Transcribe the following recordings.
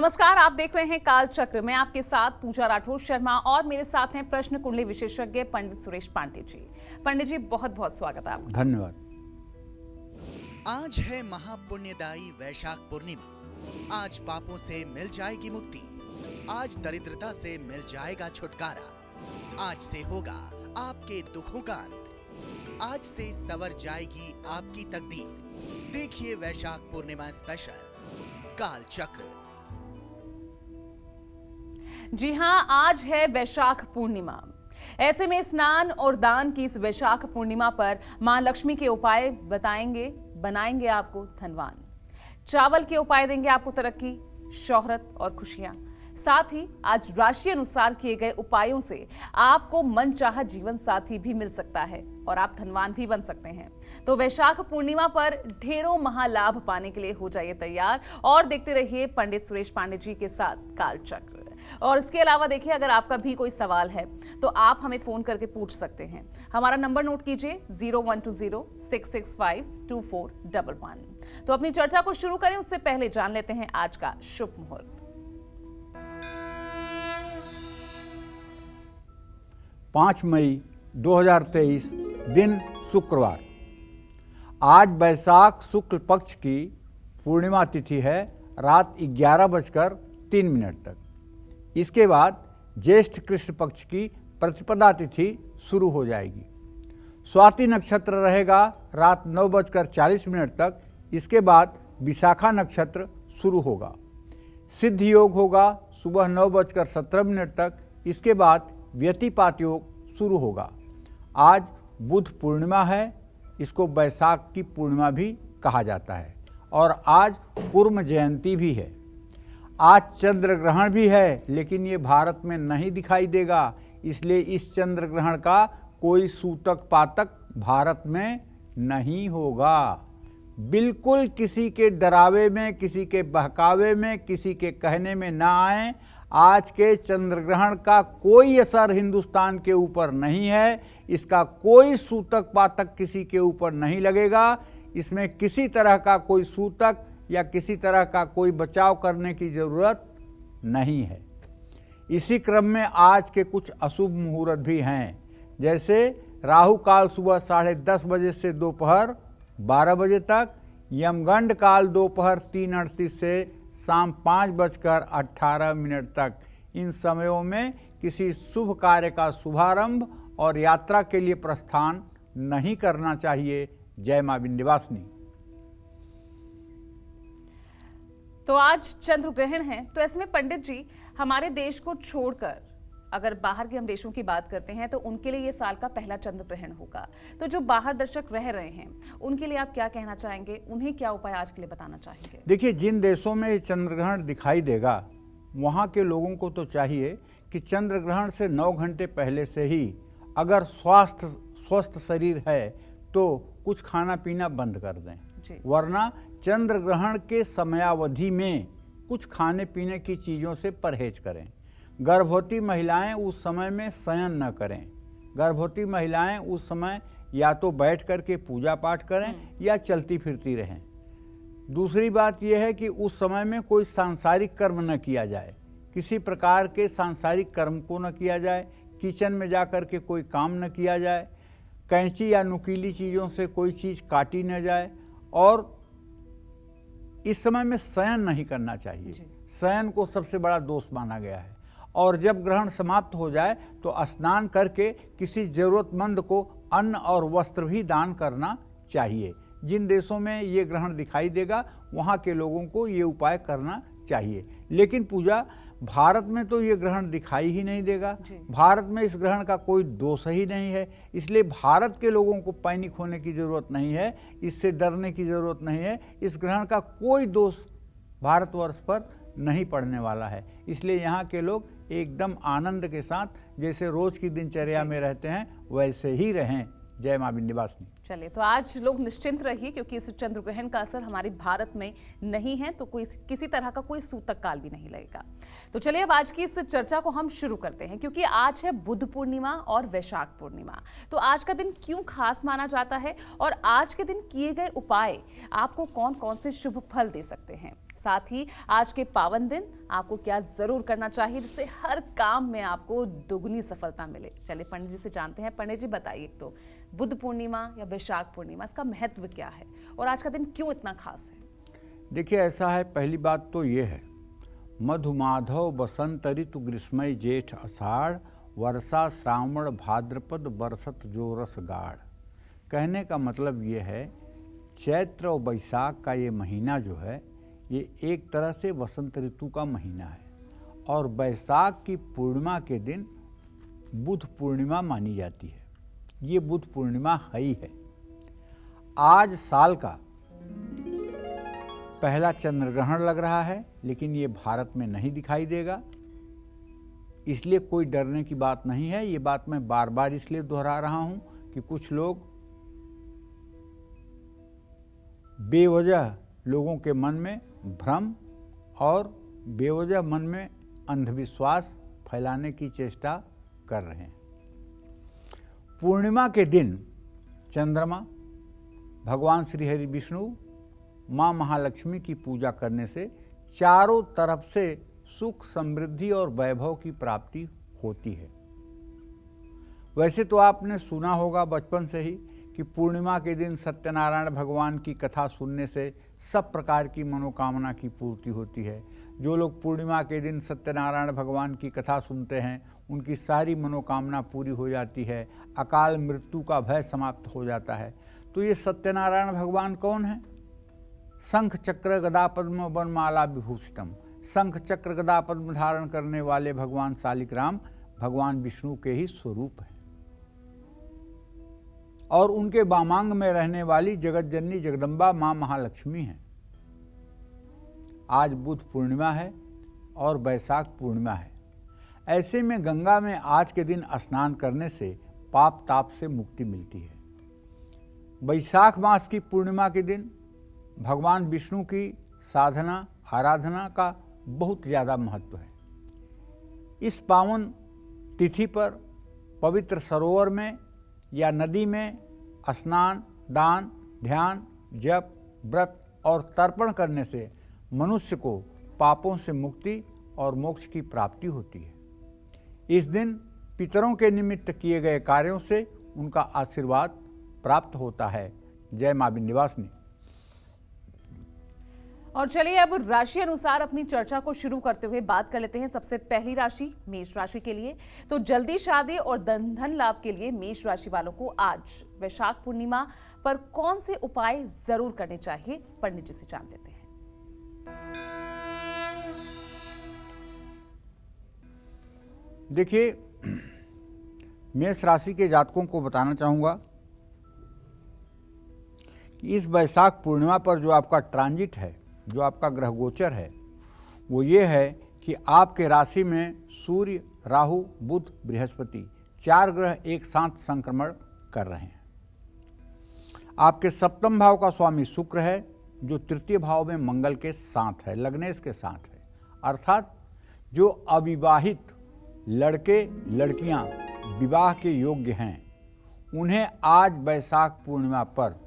नमस्कार, आप देख रहे हैं काल चक्र। मैं आपके साथ पूजा राठौर शर्मा और मेरे साथ हैं प्रश्न कुंडली विशेषज्ञ पंडित सुरेश पांडे जी। पंडित जी, बहुत बहुत स्वागत है आपका। धन्यवाद। आज है महापुण्यदायी वैशाख पूर्णिमा। आज पापों से मिल जाएगी मुक्ति, आज दरिद्रता से मिल जाएगा छुटकारा, आज से होगा आपके दुखों का अंत, आज से सवर जाएगी आपकी तकदीर। देखिए वैशाख पूर्णिमा स्पेशल काल चक्र। जी हां, आज है वैशाख पूर्णिमा। ऐसे में स्नान और दान की इस वैशाख पूर्णिमा पर मां लक्ष्मी के उपाय बनाएंगे आपको धनवान। चावल के उपाय देंगे आपको तरक्की, शोहरत और खुशियां। साथ ही आज राशि अनुसार किए गए उपायों से आपको मनचाहा जीवन साथी भी मिल सकता है और आप धनवान भी बन सकते हैं। तो वैशाख पूर्णिमा पर ढेरों महालाभ पाने के लिए हो जाइए तैयार और देखते रहिए पंडित सुरेश पांडे जी के साथ काल चक्र। और इसके अलावा देखिए, अगर आपका भी कोई सवाल है तो आप हमें फोन करके पूछ सकते हैं। हमारा नंबर नोट कीजिए 0120-665-2411। तो अपनी चर्चा को शुरू करें उससे पहले जान लेते हैं आज का शुभ मुहूर्त। 5 मई 2023 दिन शुक्रवार। आज वैशाख शुक्ल पक्ष की पूर्णिमा तिथि है रात 11:03 तक। इसके बाद ज्येष्ठ कृष्ण पक्ष की प्रतिपदा तिथि शुरू हो जाएगी। स्वाति नक्षत्र रहेगा रात 9:40 तक। इसके बाद विशाखा नक्षत्र शुरू होगा। सिद्ध योग होगा सुबह 9:17 तक। इसके बाद व्यतिपात योग शुरू होगा। आज बुध पूर्णिमा है, इसको वैशाख की पूर्णिमा भी कहा जाता है और आज कुर्म जयंती भी है। आज चंद्र ग्रहण भी है, लेकिन ये भारत में नहीं दिखाई देगा, इसलिए इस चंद्र ग्रहण का कोई सूतक पातक भारत में नहीं होगा। बिल्कुल किसी के डरावे में, किसी के बहकावे में, किसी के कहने में ना आए। आज के चंद्र ग्रहण का कोई असर हिंदुस्तान के ऊपर नहीं है, इसका कोई सूतक पातक किसी के ऊपर नहीं लगेगा। इसमें किसी तरह का कोई सूतक या किसी तरह का कोई बचाव करने की जरूरत नहीं है। इसी क्रम में आज के कुछ अशुभ मुहूर्त भी हैं, जैसे राहु काल सुबह 10:30 बजे से दोपहर 12 बजे तक, यमगंड काल दोपहर 3:38 से शाम 5:18 तक। इन समयों में किसी शुभ कार्य का शुभारंभ और यात्रा के लिए प्रस्थान नहीं करना चाहिए। जय मां विंध्यवासिनी। तो आज चंद्र ग्रहण है, तो ऐसे में पंडित जी, हमारे देश को छोड़कर अगर बाहर के हम देशों की बात करते हैं तो उनके लिए ये साल का पहला चंद्र ग्रहण होगा। तो जो बाहर दर्शक रह रहे हैं उनके लिए आप क्या कहना चाहेंगे, उन्हें क्या उपाय आज के लिए बताना चाहेंगे? देखिए, जिन देशों में चंद्र ग्रहण दिखाई देगा वहाँ के लोगों को तो चाहिए कि चंद्र ग्रहण से 9 घंटे पहले से ही अगर स्वस्थ शरीर है तो कुछ खाना पीना बंद कर दें, वरना चंद्र ग्रहण के समयावधि में कुछ खाने पीने की चीज़ों से परहेज करें। गर्भवती महिलाएं उस समय में शयन न करें। गर्भवती महिलाएं उस समय या तो बैठ करके पूजा पाठ करें या चलती फिरती रहें। दूसरी बात यह है कि उस समय में कोई सांसारिक कर्म न किया जाए, किसी प्रकार के सांसारिक कर्म को न किया जाए। किचन में जा कर के कोई काम न किया जाए, कैंची या नुकीली चीज़ों से कोई चीज़ काटी न जाए और इस समय में शयन नहीं करना चाहिए। शयन को सबसे बड़ा दोष माना गया है। और जब ग्रहण समाप्त हो जाए तो स्नान करके किसी जरूरतमंद को अन्न और वस्त्र भी दान करना चाहिए। जिन देशों में ये ग्रहण दिखाई देगा वहाँ के लोगों को ये उपाय करना चाहिए। लेकिन पूजा, भारत में तो ये ग्रहण दिखाई ही नहीं देगा। भारत में इस ग्रहण का कोई दोष ही नहीं है, इसलिए भारत के लोगों को पैनिक होने की ज़रूरत नहीं है, इससे डरने की ज़रूरत नहीं है। इस ग्रहण का कोई दोष भारतवर्ष पर नहीं पड़ने वाला है, इसलिए यहाँ के लोग एकदम आनंद के साथ जैसे रोज की दिनचर्या में रहते हैं वैसे ही रहें। जय मां विंध्यवासिनी। चलिए, तो आज लोग निश्चिंत रहिए क्योंकि इस चंद्र ग्रहण का असर हमारे भारत में नहीं है, तो कोई किसी तरह का कोई सूतक काल भी नहीं लगेगा। तो चलिए अब आज की इस चर्चा को हम शुरू करते हैं, क्योंकि आज है बुद्ध पूर्णिमा और वैशाख पूर्णिमा। तो आज का दिन क्यों खास माना जाता है और आज के दिन किए गए उपाय आपको कौन कौन से शुभ फल दे सकते हैं, साथ ही आज के पावन दिन आपको क्या जरूर करना चाहिए जिससे हर काम में आपको दुगनी सफलता मिले। चलिए पंडित जी से जानते हैं। पंडित जी बताइए, तो बुद्ध पूर्णिमा या वैशाख पूर्णिमा, इसका महत्व क्या है और आज का दिन क्यों इतना खास है? देखिए, ऐसा है, पहली बात तो ये है, मधुमाधव बसंत ऋतु ग्रीष्मय जेठ आषाढ़ वर्षा श्रावण भाद्रपद बरसत जो रस गाढ़। कहने का मतलब ये है, चैत्र और वैशाख का ये महीना जो है ये एक तरह से वसंत ऋतु का महीना है और वैशाख की पूर्णिमा के दिन बुद्ध पूर्णिमा मानी जाती है। ये बुद्ध पूर्णिमा है ही है। आज साल का पहला चंद्र ग्रहण लग रहा है, लेकिन ये भारत में नहीं दिखाई देगा, इसलिए कोई डरने की बात नहीं है। ये बात मैं बार बार इसलिए दोहरा रहा हूं कि कुछ लोग बेवजह लोगों के मन में भ्रम और बेवजह मन में अंधविश्वास फैलाने की चेष्टा कर रहे हैं। पूर्णिमा के दिन चंद्रमा, भगवान श्री हरि विष्णु, माँ महालक्ष्मी की पूजा करने से चारों तरफ से सुख समृद्धि और वैभव की प्राप्ति होती है। वैसे तो आपने सुना होगा बचपन से ही कि पूर्णिमा के दिन सत्यनारायण भगवान की कथा सुनने से सब प्रकार की मनोकामना की पूर्ति होती है। जो लोग पूर्णिमा के दिन सत्यनारायण भगवान की कथा सुनते हैं उनकी सारी मनोकामना पूरी हो जाती है, अकाल मृत्यु का भय समाप्त हो जाता है। तो ये सत्यनारायण भगवान कौन है? शंख चक्र गदा पद्म वनमाला विभूषितम। शंख चक्र गदा पद्म धारण करने वाले भगवान शालिग्राम भगवान विष्णु के ही स्वरूप हैं और उनके वामांग में रहने वाली जगत जननी जगदम्बा माँ महालक्ष्मी हैं। आज बुद्ध पूर्णिमा है और वैशाख पूर्णिमा है। ऐसे में गंगा में आज के दिन स्नान करने से पाप ताप से मुक्ति मिलती है। वैशाख मास की पूर्णिमा के दिन भगवान विष्णु की साधना आराधना का बहुत ज़्यादा महत्व है। इस पावन तिथि पर पवित्र सरोवर में या नदी में स्नान, दान, ध्यान, जप, व्रत और तर्पण करने से मनुष्य को पापों से मुक्ति और मोक्ष की प्राप्ति होती है। इस दिन पितरों के निमित्त किए गए कार्यों से उनका आशीर्वाद प्राप्त होता है। जय मां विंध्यवासिनी। और चलिए अब राशि अनुसार अपनी चर्चा को शुरू करते हुए बात कर लेते हैं सबसे पहली राशि मेष राशि के लिए। तो जल्दी शादी और धन लाभ के लिए मेष राशि वालों को आज वैशाख पूर्णिमा पर कौन से उपाय जरूर करने चाहिए, पंडित जी से जान लेते हैं। देखिए, मेष राशि के जातकों को बताना चाहूंगा कि इस वैशाख पूर्णिमा पर जो आपका ट्रांजिट है, जो आपका ग्रह गोचर है, वो ये है कि आपके राशि में सूर्य, राहु, बुध, बृहस्पति 4 ग्रह एक साथ संक्रमण कर रहे हैं। आपके सप्तम भाव का स्वामी शुक्र है जो तृतीय भाव में मंगल के साथ है, लग्नेश के साथ है। अर्थात जो अविवाहित लड़के लड़कियां विवाह के योग्य हैं उन्हें आज वैशाख पूर्णिमा पर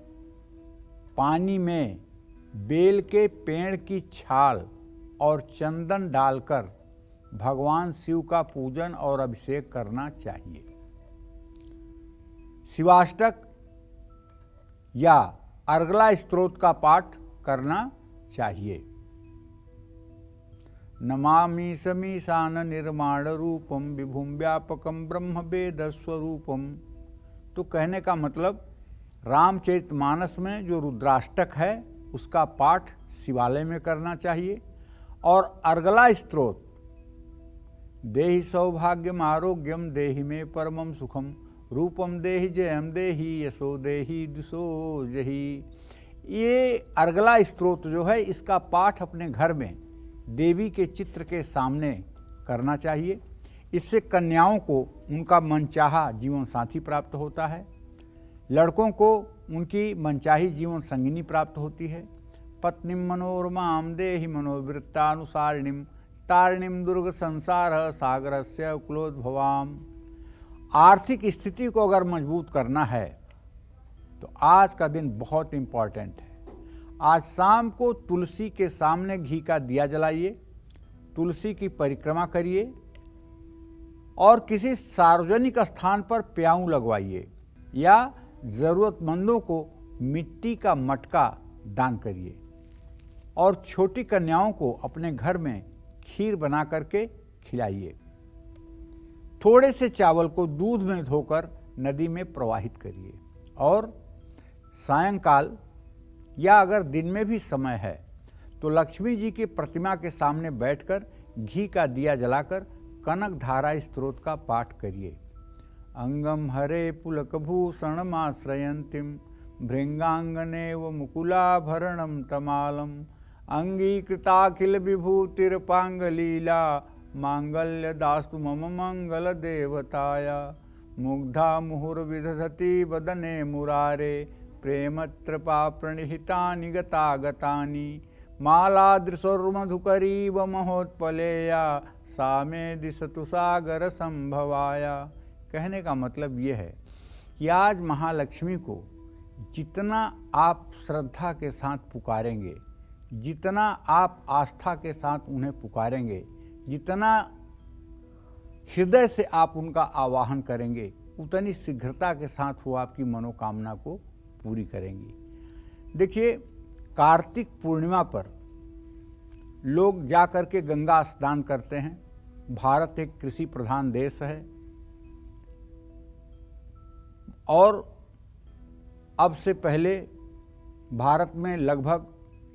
पानी में बेल के पेड़ की छाल और चंदन डालकर भगवान शिव का पूजन और अभिषेक करना चाहिए। शिवाष्टक या अर्गला स्तोत्र का पाठ करना चाहिए। नमामि समीशान निर्माण रूपम विभुम व्यापकम ब्रह्म वेद स्वरूपम। तो कहने का मतलब रामचरितमानस में जो रुद्राष्टक है उसका पाठ शिवालय में करना चाहिए और अर्गला स्तोत्र देहि सौभाग्यम आरोग्यम देहि में परमम सुखम रूपम देहि जयम देहि यशो देहि दुसो जहि। ये अर्गला स्तोत्र जो है इसका पाठ अपने घर में देवी के चित्र के सामने करना चाहिए। इससे कन्याओं को उनका मनचाहा जीवन साथी प्राप्त होता है। लड़कों को उनकी मनचाही जीवन संगिनी प्राप्त होती है। पत्नीम मनोरमाम देहि मनोवृत्तानुसारिणीम तारिणीम दुर्ग संसार सागरस्य कुलोद्भवाम। आर्थिक स्थिति को अगर मजबूत करना है तो आज का दिन बहुत इम्पॉर्टेंट है। आज शाम को तुलसी के सामने घी का दिया जलाइए, तुलसी की परिक्रमा करिए और किसी सार्वजनिक स्थान पर प्याऊ लगवाइए या ज़रूरतमंदों को मिट्टी का मटका दान करिए और छोटी कन्याओं को अपने घर में खीर बना करके खिलाइए। थोड़े से चावल को दूध में धोकर नदी में प्रवाहित करिए और सायंकाल या अगर दिन में भी समय है तो लक्ष्मी जी की प्रतिमा के सामने बैठकर घी का दिया जलाकर कनक धारा स्तोत्र का पाठ करिए। अंगम हरे पुलकभूषणमाश्रयन्तीं भृंगांगनेव मुकुलाभरणं तमालम अंगीकृताखिल विभूतिर्पांगलीला मांगल्य दास्तु मम मंगल देवताया मुग्धा मुहुर्विदधति वदने मुरारे प्रेमत्रपा प्रणिहितानि गतागतानि मालादृशोर्मधुकरीव महोत्पलेया सा मे दिशतु सागर संभवाया। कहने का मतलब ये है कि आज महालक्ष्मी को जितना आप श्रद्धा के साथ पुकारेंगे, जितना आप आस्था के साथ उन्हें पुकारेंगे, जितना हृदय से आप उनका आवाहन करेंगे, उतनी शीघ्रता के साथ वो आपकी मनोकामना को पूरी करेंगी। देखिए, कार्तिक पूर्णिमा पर लोग जा कर के गंगा स्नान करते हैं। भारत एक कृषि प्रधान देश है और अब से पहले भारत में लगभग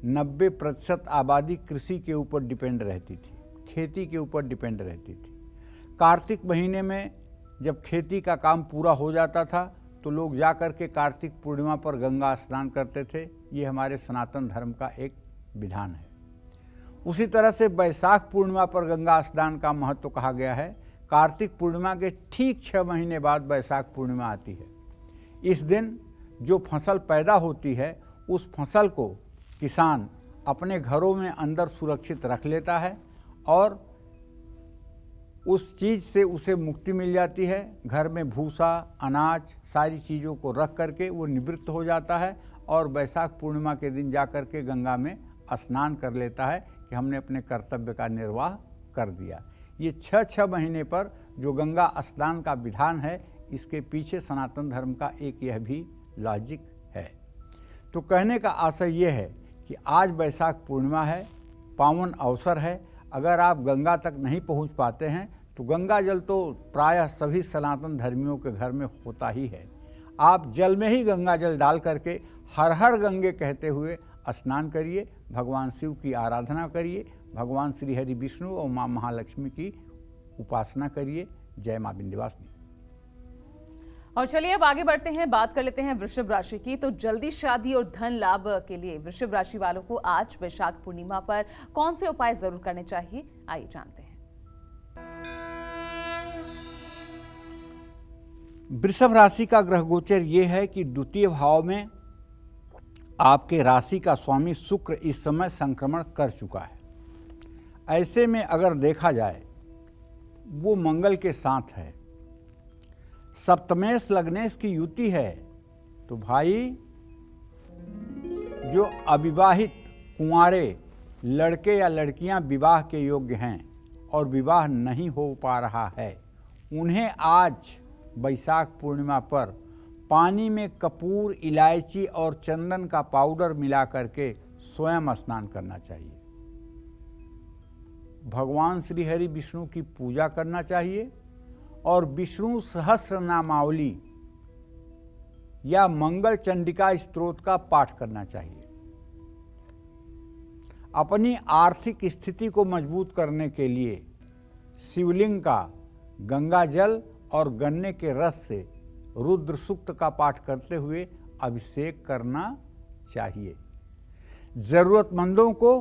90% आबादी कृषि के ऊपर डिपेंड रहती थी, खेती के ऊपर डिपेंड रहती थी। कार्तिक महीने में जब खेती का काम पूरा हो जाता था तो लोग जा कर के कार्तिक पूर्णिमा पर गंगा स्नान करते थे। ये हमारे सनातन धर्म का एक विधान है। उसी तरह से बैसाख पूर्णिमा पर गंगा स्नान का महत्व कहा गया है। कार्तिक पूर्णिमा के ठीक 6 महीने बाद बैसाख पूर्णिमा आती है। इस दिन जो फसल पैदा होती है उस फसल को किसान अपने घरों में अंदर सुरक्षित रख लेता है और उस चीज़ से उसे मुक्ति मिल जाती है। घर में भूसा, अनाज, सारी चीज़ों को रख करके वो निवृत्त हो जाता है और बैसाख पूर्णिमा के दिन जा कर के गंगा में स्नान कर लेता है कि हमने अपने कर्तव्य का निर्वाह कर दिया। ये 6 महीने पर जो गंगा स्नान का विधान है, इसके पीछे सनातन धर्म का एक यह भी लॉजिक है। तो कहने का आशय ये है कि आज बैसाख पूर्णिमा है, पावन अवसर है। अगर आप गंगा तक नहीं पहुंच पाते हैं तो गंगा जल तो प्रायः सभी सनातन धर्मियों के घर में होता ही है। आप जल में ही गंगा जल डाल करके हर हर गंगे कहते हुए स्नान करिए, भगवान शिव की आराधना करिए, भगवान श्री हरि विष्णु और माँ महालक्ष्मी की उपासना करिए। जय माँ विंध्यवासिनी। और चलिए अब आगे बढ़ते हैं, बात कर लेते हैं वृषभ राशि की। तो जल्दी शादी और धन लाभ के लिए वृषभ राशि वालों को आज वैशाख पूर्णिमा पर कौन से उपाय जरूर करने चाहिए, आइए जानते हैं। वृषभ राशि का ग्रह गोचर ये है कि द्वितीय भाव में आपके राशि का स्वामी शुक्र इस समय संक्रमण कर चुका है। ऐसे में अगर देखा जाए वो मंगल के साथ है, सप्तमेश लग्नेश की युति है, तो भाई जो अविवाहित कुंवारे लड़के या लड़कियां विवाह के योग्य हैं और विवाह नहीं हो पा रहा है, उन्हें आज बैसाख पूर्णिमा पर पानी में कपूर, इलायची और चंदन का पाउडर मिला करके स्वयं स्नान करना चाहिए। भगवान श्री हरि विष्णु की पूजा करना चाहिए और विष्णु सहस्र नामावली या मंगल चंडिका स्तोत्र का पाठ करना चाहिए। अपनी आर्थिक स्थिति को मजबूत करने के लिए शिवलिंग का गंगा जल और गन्ने के रस से रुद्र सूक्त का पाठ करते हुए अभिषेक करना चाहिए। जरूरतमंदों को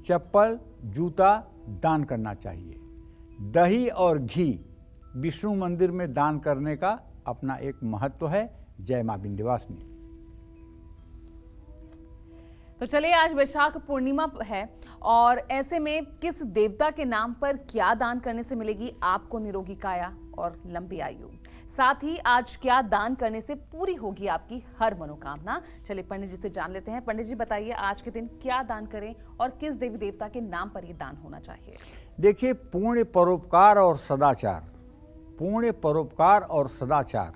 चप्पल, जूता दान करना चाहिए। दही और घी विष्णु मंदिर में दान करने का अपना एक महत्व है। जय मां विंध्यवासिनी। तो चलिए, आज वैशाख पूर्णिमा है और ऐसे में किस देवता के नाम पर क्या दान करने से मिलेगी आपको निरोगी काया और लंबी आयु। साथ ही आज क्या दान करने से पूरी होगी आपकी हर मनोकामना। चलिए पंडित जी से जान लेते हैं। पंडित जी बताइए, आज के दिन क्या दान करें और किस देवी देवता के नाम पर यह दान होना चाहिए। देखिए, पुण्य परोपकार और सदाचार, पुण्य परोपकार और सदाचार,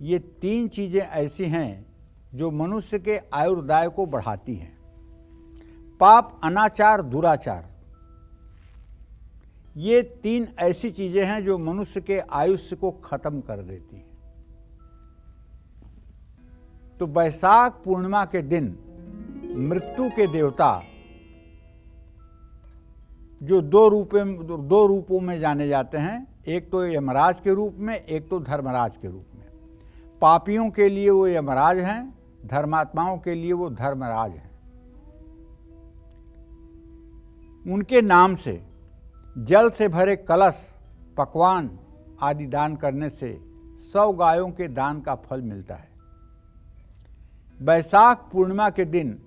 ये तीन चीजें ऐसी हैं जो मनुष्य के आयुर्दाय को बढ़ाती हैं। पाप, अनाचार, दुराचार, ये तीन ऐसी चीजें हैं जो मनुष्य के आयुष्य को खत्म कर देती हैं। तो वैशाख पूर्णिमा के दिन मृत्यु के देवता, जो दो रूपों में जाने जाते हैं, एक तो यमराज के रूप में, एक तो धर्मराज के रूप में। पापियों के लिए वो यमराज हैं, धर्मात्माओं के लिए वो धर्मराज हैं। उनके नाम से जल से भरे कलश, पकवान आदि दान करने से 100 गायों के दान का फल मिलता है। वैशाख पूर्णिमा के दिन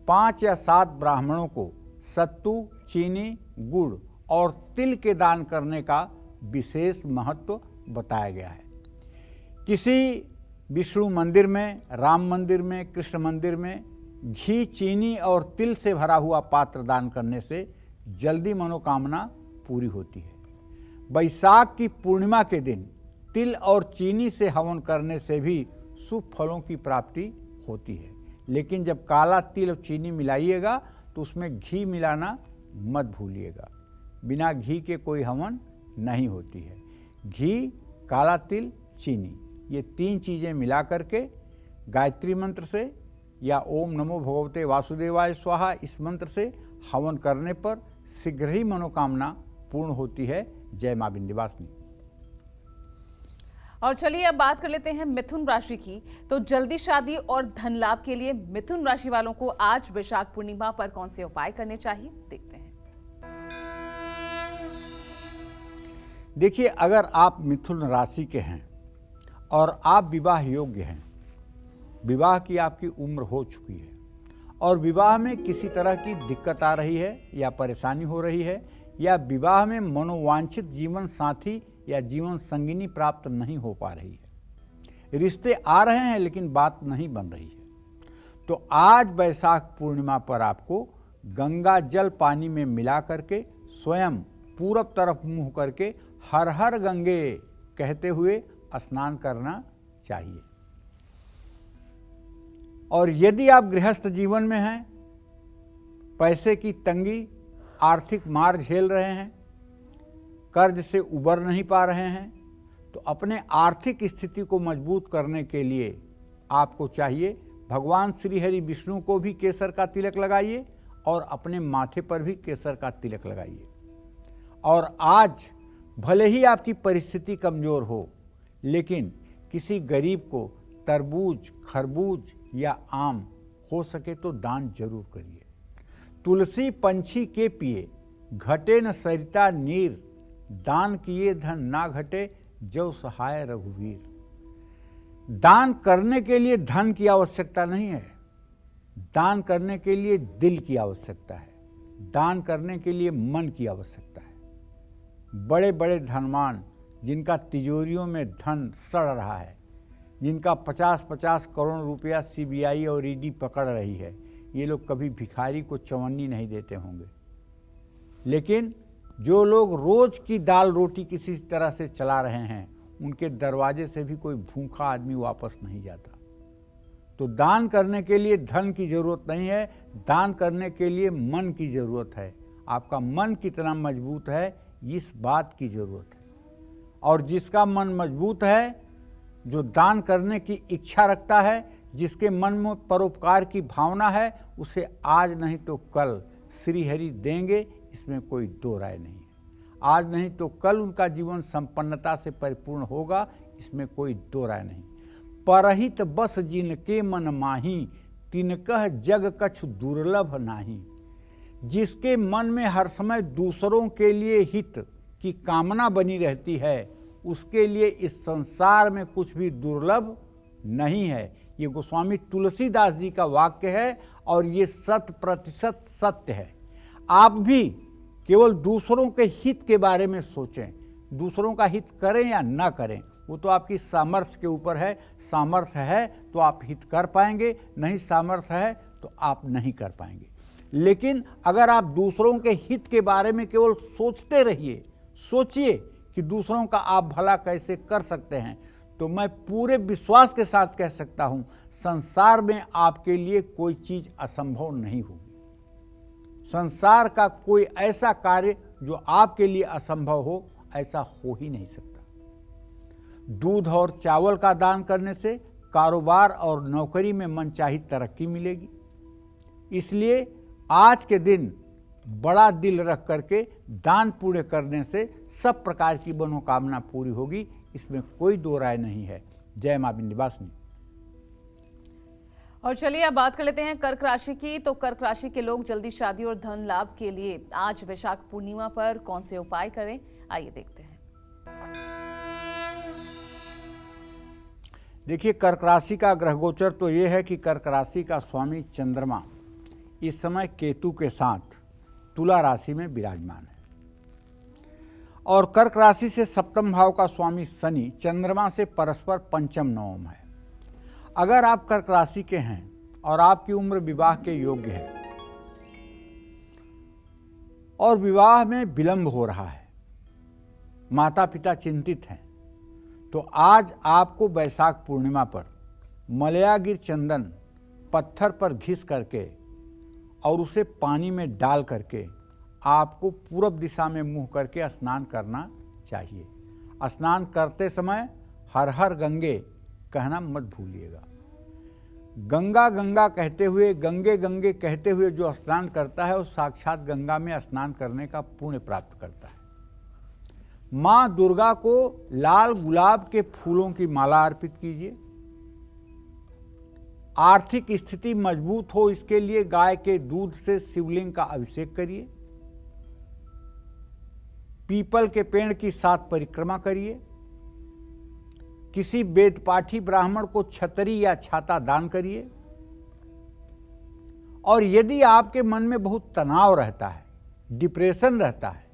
5 या 7 ब्राह्मणों को सत्तू, चीनी, गुड़ और तिल के दान करने का विशेष महत्व बताया गया है। किसी विष्णु मंदिर में, राम मंदिर में, कृष्ण मंदिर में घी, चीनी और तिल से भरा हुआ पात्र दान करने से जल्दी मनोकामना पूरी होती है। वैशाख की पूर्णिमा के दिन तिल और चीनी से हवन करने से भी शुभ फलों की प्राप्ति होती है। लेकिन जब काला तिल और चीनी मिलाइएगा तो उसमें घी मिलाना मत भूलिएगा। बिना घी के कोई हवन नहीं होती है। घी, काला तिल, चीनी, ये तीन चीज़ें मिला करके गायत्री मंत्र से या ओम नमो भगवते वासुदेवाय स्वाहा इस मंत्र से हवन करने पर शीघ्र ही मनोकामना पूर्ण होती है। जय मां विंध्यवासिनी। और चलिए अब बात कर लेते हैं मिथुन राशि की। तो जल्दी शादी और धन लाभ के लिए मिथुन राशि वालों को आज वैशाख पूर्णिमा पर कौन से उपाय करने चाहिए, देखते हैं। देखिए, अगर आप मिथुन राशि के हैं और आप विवाह योग्य हैं, विवाह की आपकी उम्र हो चुकी है और विवाह में किसी तरह की दिक्कत आ रही है या परेशानी हो रही है, या विवाह में मनोवांछित जीवन साथी या जीवन संगिनी प्राप्त नहीं हो पा रही है, रिश्ते आ रहे हैं लेकिन बात नहीं बन रही है, तो आज वैशाख पूर्णिमा पर आपको गंगा जल पानी में मिला करके स्वयं पूरब तरफ मुंह करके हर हर गंगे कहते हुए स्नान करना चाहिए। और यदि आप गृहस्थ जीवन में हैं, पैसे की तंगी, आर्थिक मार झेल रहे हैं, कर्ज से उबर नहीं पा रहे हैं, तो अपने आर्थिक स्थिति को मजबूत करने के लिए आपको चाहिए भगवान श्री हरि विष्णु को भी केसर का तिलक लगाइए और अपने माथे पर भी केसर का तिलक लगाइए। और आज भले ही आपकी परिस्थिति कमज़ोर हो, लेकिन किसी गरीब को तरबूज, खरबूज या आम हो सके तो दान जरूर करिए। तुलसी पंछी के पिए, घटे न सरिता नीर, दान किए धन ना घटे, जो सहाय रघुवीर। दान करने के लिए धन की आवश्यकता नहीं है, दान करने के लिए दिल की आवश्यकता है, दान करने के लिए मन की आवश्यकता है। बड़े बड़े धनवान जिनका तिजोरियों में धन सड़ रहा है, जिनका 50-50 करोड़ रुपया सीबीआई और ईडी पकड़ रही है, ये लोग कभी भिखारी को चवन्नी नहीं देते होंगे। लेकिन जो लोग रोज की दाल रोटी किसी तरह से चला रहे हैं, उनके दरवाजे से भी कोई भूखा आदमी वापस नहीं जाता। तो दान करने के लिए धन की जरूरत नहीं है, दान करने के लिए मन की जरूरत है। आपका मन कितना मजबूत है, इस बात की जरूरत है। और जिसका मन मजबूत है, जो दान करने की इच्छा रखता है, जिसके मन में परोपकार की भावना है, उसे आज नहीं तो कल श्री हरि देंगे, इसमें कोई दो राय नहीं है। आज नहीं तो कल उनका जीवन संपन्नता से परिपूर्ण होगा, इसमें कोई दो राय नहीं। परहित बस जिनके मन माही, तिनकह जग कछु दुर्लभ नाही। जिसके मन में हर समय दूसरों के लिए हित की कामना बनी रहती है, उसके लिए इस संसार में कुछ भी दुर्लभ नहीं है। ये गोस्वामी तुलसीदास जी का वाक्य है और ये 100% सत्य है। आप भी केवल दूसरों के हित के बारे में सोचें, दूसरों का हित करें या ना करें वो तो आपकी सामर्थ्य के ऊपर है। सामर्थ्य है तो आप हित कर पाएंगे, नहीं सामर्थ्य है तो आप नहीं कर पाएंगे। लेकिन अगर आप दूसरों के हित के बारे में केवल सोचते रहिए, सोचिए कि दूसरों का आप भला कैसे कर सकते हैं, तो मैं पूरे विश्वास के साथ कह सकता हूं संसार में आपके लिए कोई चीज असंभव नहीं होगी। संसार का कोई ऐसा कार्य जो आपके लिए असंभव हो, ऐसा हो ही नहीं सकता। दूध और चावल का दान करने से कारोबार और नौकरी में मनचाही तरक्की मिलेगी। इसलिए आज के दिन बड़ा दिल रख करके दान पुण्य करने से सब प्रकार की मनोकामना पूरी होगी, इसमें कोई दो राय नहीं है। जय मां विंध्यवासिनी। और चलिए अब बात कर लेते हैं कर्क राशि की। तो कर्क राशि के लोग जल्दी शादी और धन लाभ के लिए आज वैशाख पूर्णिमा पर कौन से उपाय करें, आइए देखते हैं। देखिए, कर्क राशि का ग्रह गोचर तो ये है कि कर्क राशि का स्वामी चंद्रमा इस समय केतु के साथ तुला राशि में विराजमान है और कर्क राशि से सप्तम भाव का स्वामी शनि चंद्रमा से परस्पर पंचम नवम है। अगर आप कर्क राशि के हैं और आपकी उम्र विवाह के योग्य है और विवाह में विलंब हो रहा है, माता पिता चिंतित हैं, तो आज आपको वैशाख पूर्णिमा पर मलयागिर चंदन पत्थर पर घिस करके और उसे पानी में डाल करके आपको पूरब दिशा में मुंह करके स्नान करना चाहिए। स्नान करते समय हर हर गंगे कहना मत भूलिएगा। गंगा गंगा कहते हुए, गंगे गंगे कहते हुए जो स्नान करता है वो साक्षात गंगा में स्नान करने का पुण्य प्राप्त करता है। मां दुर्गा को लाल गुलाब के फूलों की माला अर्पित कीजिए। आर्थिक स्थिति मजबूत हो इसके लिए गाय के दूध से शिवलिंग का अभिषेक करिए। पीपल के पेड़ की 7 परिक्रमा करिए। किसी वेदपाठी ब्राह्मण को छतरी या छाता दान करिए। और यदि आपके मन में बहुत तनाव रहता है, डिप्रेशन रहता है,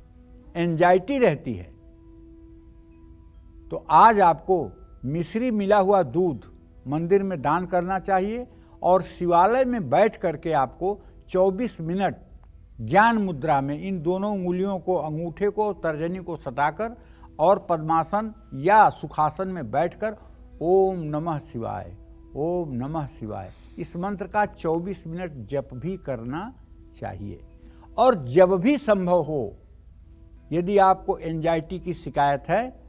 एंजाइटी रहती है, तो आज आपको मिश्री मिला हुआ दूध मंदिर में दान करना चाहिए और शिवालय में बैठ करके आपको 24 मिनट ज्ञान मुद्रा में इन दोनों उंगलियों को, अंगूठे को, तर्जनी को सटाकर और पद्मासन या सुखासन में बैठकर ओम नमः शिवाय, ओम नमः शिवाय इस मंत्र का 24 मिनट जप भी करना चाहिए। और जब भी संभव हो, यदि आपको एंजाइटी की शिकायत है,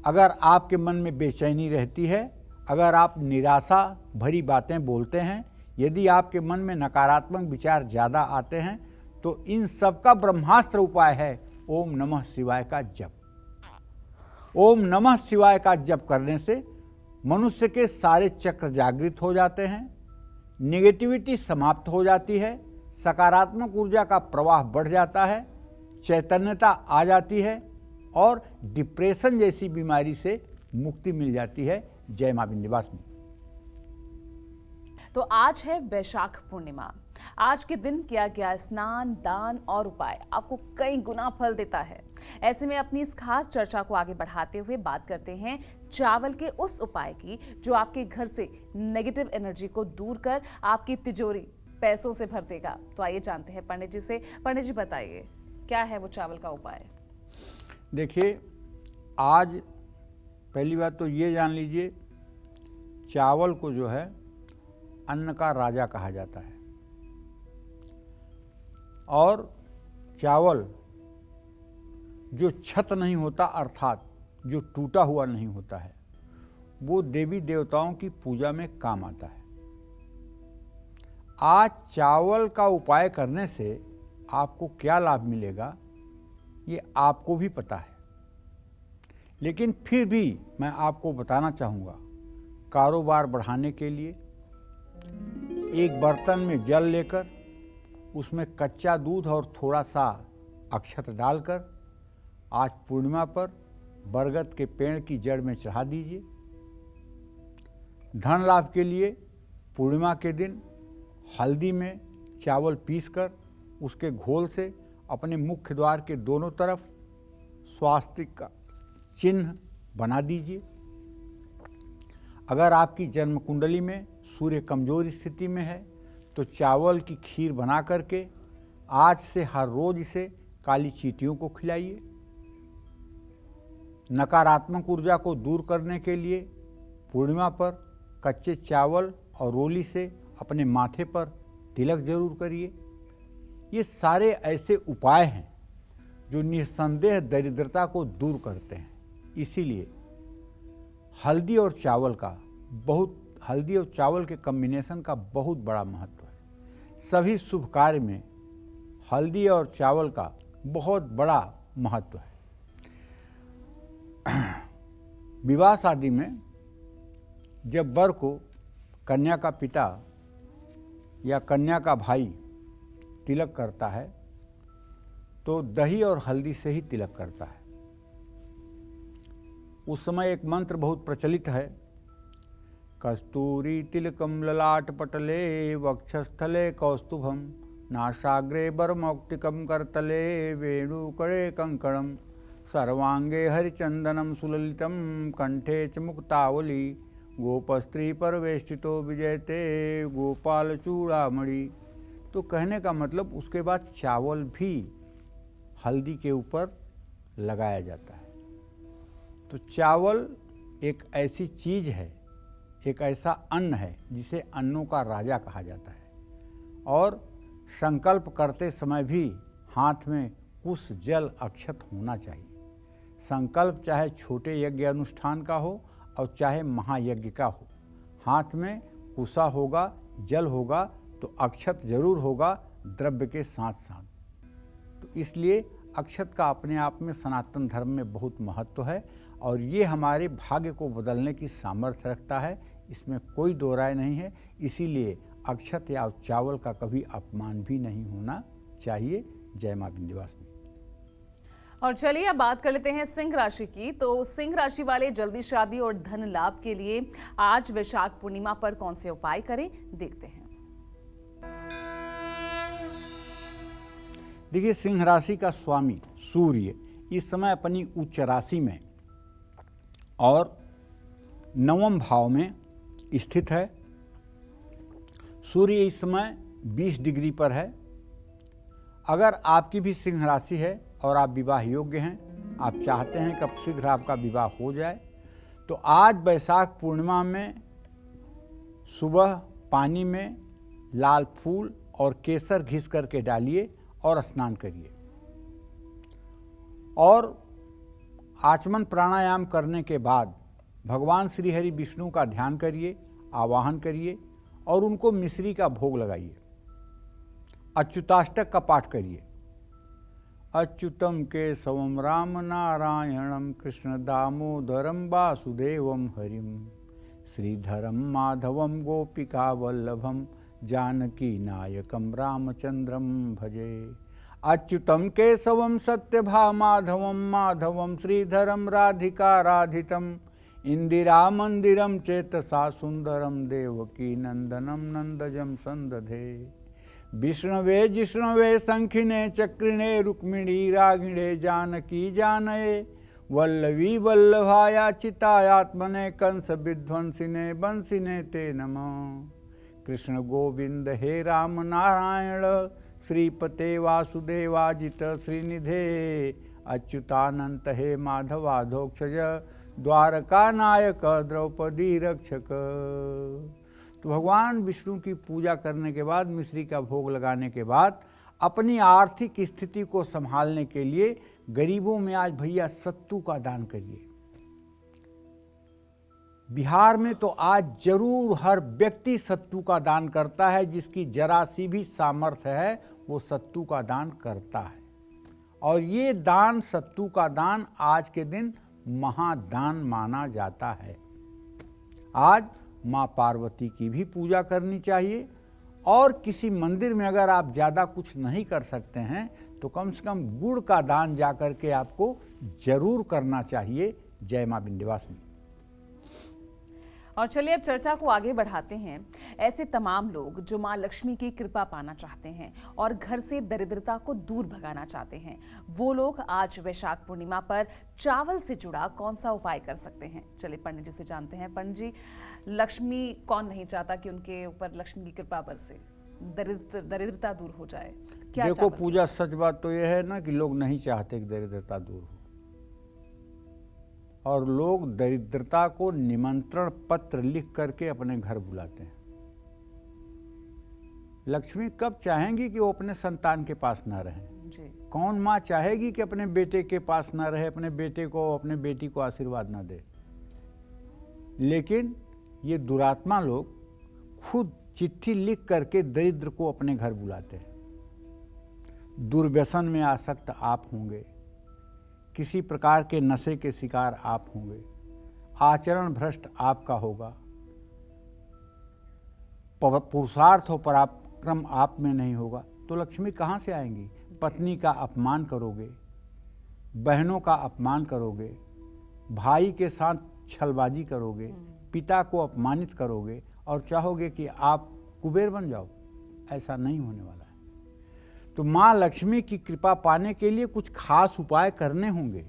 अगर आपके मन में बेचैनी रहती है, अगर आप निराशा भरी बातें बोलते हैं, यदि आपके मन में नकारात्मक विचार ज़्यादा आते हैं, तो इन सब का ब्रह्मास्त्र उपाय है ओम नमः शिवाय का जप। ओम नमः शिवाय का जप करने से मनुष्य के सारे चक्र जागृत हो जाते हैं, नेगेटिविटी समाप्त हो जाती है, सकारात्मक ऊर्जा का प्रवाह बढ़ जाता है, चैतन्यता आ जाती है और डिप्रेशन जैसी बीमारी से मुक्ति मिल जाती है। जय मां विंध्यवासिनी। तो आज है वैशाख पूर्णिमा। आज के दिन किया गया स्नान, दान और उपाय आपको कई गुना फल देता है। ऐसे में अपनी इस खास चर्चा को आगे बढ़ाते हुए बात करते हैं चावल के उस उपाय की जो आपके घर से नेगेटिव एनर्जी को दूर कर आपकी तिजोरी पैसों से भर देगा। तो आइए जानते हैं पंडित जी से। पंडित जी बताइए, क्या है वो चावल का उपाय? देखिए, आज पहली बात तो ये जान लीजिए, चावल को जो है अन्न का राजा कहा जाता है और चावल जो छत नहीं होता, अर्थात जो टूटा हुआ नहीं होता है, वो देवी देवताओं की पूजा में काम आता है। आज चावल का उपाय करने से आपको क्या लाभ मिलेगा ये आपको भी पता है, लेकिन फिर भी मैं आपको बताना चाहूँगा। कारोबार बढ़ाने के लिए एक बर्तन में जल लेकर उसमें कच्चा दूध और थोड़ा सा अक्षत डालकर आज पूर्णिमा पर बरगद के पेड़ की जड़ में चढ़ा दीजिए। धन लाभ के लिए पूर्णिमा के दिन हल्दी में चावल पीसकर उसके घोल से अपने मुख्य द्वार के दोनों तरफ स्वास्तिक का चिन्ह बना दीजिए। अगर आपकी जन्म कुंडली में सूर्य कमजोर स्थिति में है तो चावल की खीर बना करके आज से हर रोज इसे काली चींटियों को खिलाइए। नकारात्मक ऊर्जा को दूर करने के लिए पूर्णिमा पर कच्चे चावल और रोली से अपने माथे पर तिलक जरूर करिए। ये सारे ऐसे उपाय हैं जो निस्संदेह दरिद्रता को दूर करते हैं। इसीलिए हल्दी और चावल के कॉम्बिनेशन का बहुत बड़ा महत्व है। सभी शुभ कार्य में हल्दी और चावल का बहुत बड़ा महत्व है। विवाह शादी में जब वर को कन्या का पिता या कन्या का भाई तिलक करता है तो दही और हल्दी से ही तिलक करता है। उस समय एक मंत्र बहुत प्रचलित है, कस्तूरी तिलकम ललाट पटले वक्षस्थले कौस्तुभम नासाग्रे बरमौक्तिकम करतले वेणुकड़े कंकणम सर्वांगे हरिचंदनम सुललितम कंठे च मुक्तावली गोपस्त्री परवेष्टितो विजयते गोपाल चूड़ामणि। तो कहने का मतलब उसके बाद चावल भी हल्दी के ऊपर लगाया जाता है। तो चावल एक ऐसी चीज़ है, एक ऐसा अन्न है जिसे अन्नों का राजा कहा जाता है। और संकल्प करते समय भी हाथ में कुश जल अक्षत होना चाहिए। संकल्प चाहे छोटे यज्ञ अनुष्ठान का हो और चाहे महायज्ञ का हो, हाथ में कुशा होगा, जल होगा तो अक्षत जरूर होगा द्रव्य के साथ साथ। तो इसलिए अक्षत का अपने आप में सनातन धर्म में बहुत महत्व है और ये हमारे भाग्य को बदलने की सामर्थ्य रखता है, इसमें कोई दो राय नहीं है। इसीलिए अक्षत या चावल का कभी अपमान भी नहीं होना चाहिए। जय मां विंध्यवासिनी। और चलिए अब बात कर लेते हैं सिंह राशि की। तो सिंह राशि वाले जल्दी शादी और धन लाभ के लिए आज वैशाख पूर्णिमा पर कौन से उपाय करें, देखते हैं। देखिए, सिंह राशि का स्वामी सूर्य इस समय अपनी उच्च राशि में और 9वें भाव में स्थित है। सूर्य इस समय 20 डिग्री पर है। अगर आपकी भी सिंह राशि है और आप विवाह योग्य हैं, आप चाहते हैं कि अब शीघ्र आपका विवाह हो जाए, तो आज वैशाख पूर्णिमा में सुबह पानी में लाल फूल और केसर घिस करके डालिए और स्नान करिए। और आचमन प्राणायाम करने के बाद भगवान श्री हरि विष्णु का ध्यान करिए, आवाहन करिए और उनको मिश्री का भोग लगाइए। अच्युताष्टक का पाठ करिए। अच्युतम केशवम राम नारायणम कृष्ण दामोदरम वासुदेवम हरिम श्रीधरम माधवम गोपिका वल्लभम जानकी नायकम रामचंद्रम भजे। अच्युतम केशवम सत्यभा माधवम माधवम श्रीधरम राधिका राधितम इंदिरा मंदिरम चेतसा सुंदरम देवकी नंदनम नंदजम संदधे। विष्णवे जिष्णवे शंखिने चक्रिणे रुक्मिणी रागिणे जानकी जानये वल्लवी वल्लभाया चितायात्मने कंस विध्वंसिने बंसिने ते नमः। कृष्ण गोविंद हे राम नारायण श्रीपते वासुदेवाजित श्रीनिधे अच्युतानंत हे माधवाधोक्षज द्वारका नायक द्रौपदी रक्षक। तो भगवान विष्णु की पूजा करने के बाद, मिश्री का भोग लगाने के बाद अपनी आर्थिक स्थिति को संभालने के लिए गरीबों में आज भैया सत्तू का दान करिए। बिहार में तो आज जरूर हर व्यक्ति सत्तू का दान करता है। जिसकी जरा सी भी सामर्थ्य है वो सत्तू का दान करता है। और ये दान, सत्तू का दान, आज के दिन महादान माना जाता है। आज माँ पार्वती की भी पूजा करनी चाहिए। और किसी मंदिर में अगर आप ज़्यादा कुछ नहीं कर सकते हैं तो कम से कम गुड़ का दान जाकर के आपको जरूर करना चाहिए। जय माँ विंध्यवासिनी। और चलिए अब चर्चा को आगे बढ़ाते हैं। ऐसे तमाम लोग जो मां लक्ष्मी की कृपा पाना चाहते हैं और घर से दरिद्रता को दूर भगाना चाहते हैं, वो लोग आज वैशाख पूर्णिमा पर चावल से जुड़ा कौन सा उपाय कर सकते हैं? चलिए पंडित जी से जानते हैं। पंडित जी, लक्ष्मी कौन नहीं चाहता कि उनके ऊपर लक्ष्मी की कृपा बरसे, दरिद्रता दूर हो जाए? क्या देखो पूजा, सच बात तो यह है ना कि लोग नहीं चाहते कि दरिद्रता दूर हो, और लोग दरिद्रता को निमंत्रण पत्र लिख करके अपने घर बुलाते हैं। लक्ष्मी कब चाहेंगी कि वो अपने संतान के पास ना रहे? जी। कौन माँ चाहेगी कि अपने बेटे के पास ना रहे, अपने बेटे को, अपने बेटी को आशीर्वाद ना दे? लेकिन ये दुरात्मा लोग खुद चिट्ठी लिख करके दरिद्र को अपने घर बुलाते हैं। दुर्व्यसन में आसक्त आप होंगे, किसी प्रकार के नशे के शिकार आप होंगे, आचरण भ्रष्ट आपका होगा, पुरुषार्थ और पराक्रम आप में नहीं होगा, तो लक्ष्मी कहाँ से आएंगी? पत्नी का अपमान करोगे, बहनों का अपमान करोगे, भाई के साथ छलबाजी करोगे, पिता को अपमानित करोगे और चाहोगे कि आप कुबेर बन जाओ। ऐसा नहीं होने वाला है। तो माँ लक्ष्मी की कृपा पाने के लिए कुछ खास उपाय करने होंगे।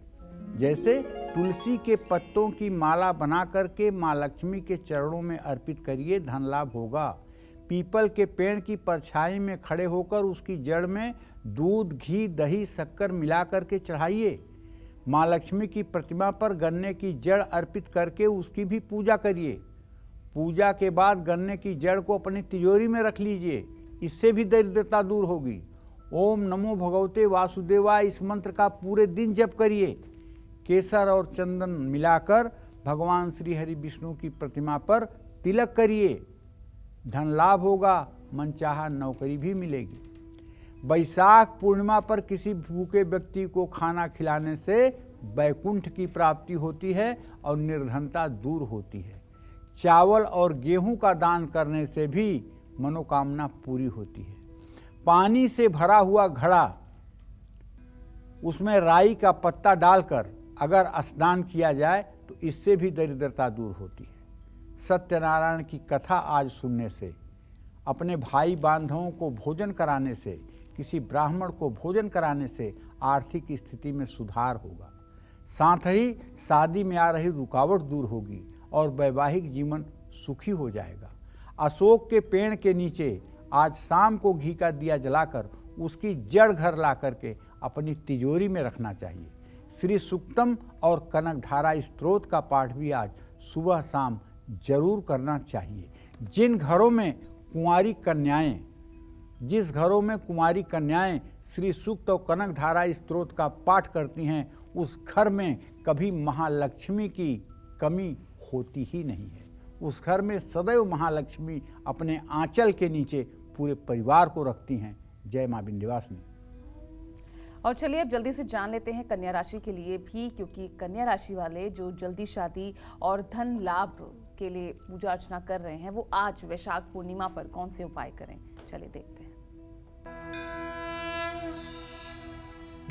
जैसे तुलसी के पत्तों की माला बना करके माँ लक्ष्मी के चरणों में अर्पित करिए, धन लाभ होगा। पीपल के पेड़ की परछाई में खड़े होकर उसकी जड़ में दूध, घी, दही, शक्कर मिला करके चढ़ाइए। माँ लक्ष्मी की प्रतिमा पर गन्ने की जड़ अर्पित करके उसकी भी पूजा करिए। पूजा के बाद गन्ने की जड़ को अपनी तिजोरी में रख लीजिए, इससे भी दरिद्रता दूर होगी। ओम नमो भगवते वासुदेवाय, इस मंत्र का पूरे दिन जप करिए। केसर और चंदन मिलाकर भगवान श्री हरि विष्णु की प्रतिमा पर तिलक करिए, धन लाभ होगा, मनचाहा नौकरी भी मिलेगी। वैशाख पूर्णिमा पर किसी भूखे व्यक्ति को खाना खिलाने से वैकुंठ की प्राप्ति होती है और निर्धनता दूर होती है। चावल और गेहूं का दान करने से भी मनोकामना पूरी होती है। पानी से भरा हुआ घड़ा, उसमें राई का पत्ता डालकर अगर स्नान किया जाए तो इससे भी दरिद्रता दूर होती है। सत्यनारायण की कथा आज सुनने से, अपने भाई बांधवों को भोजन कराने से, किसी ब्राह्मण को भोजन कराने से आर्थिक स्थिति में सुधार होगा। साथ ही शादी में आ रही रुकावट दूर होगी और वैवाहिक जीवन सुखी हो जाएगा। अशोक के पेड़ के नीचे आज शाम को घी का दिया जलाकर उसकी जड़ घर ला करके अपनी तिजोरी में रखना चाहिए। श्री सूक्तम और कनकधारा स्त्रोत का पाठ भी आज सुबह शाम जरूर करना चाहिए। जिस घरों में कुंवारी कन्याएं श्री सूक्त और कनकधारा स्त्रोत का पाठ करती हैं, उस घर में कभी महालक्ष्मी की कमी होती ही नहीं है। उस घर में सदैव महालक्ष्मी अपने आंचल के नीचे पूरे परिवार को रखती हैं। जय मां विंध्यवासिनी। और चलिए अब जल्दी से जान लेते हैं कन्या राशि के लिए भी, क्योंकि कन्या राशि वाले जो जल्दी शादी और धन लाभ के लिए पूजा अर्चना कर रहे हैं, वो आज वैशाख पूर्णिमा पर कौन से उपाय करें? चलिए देखते हैं।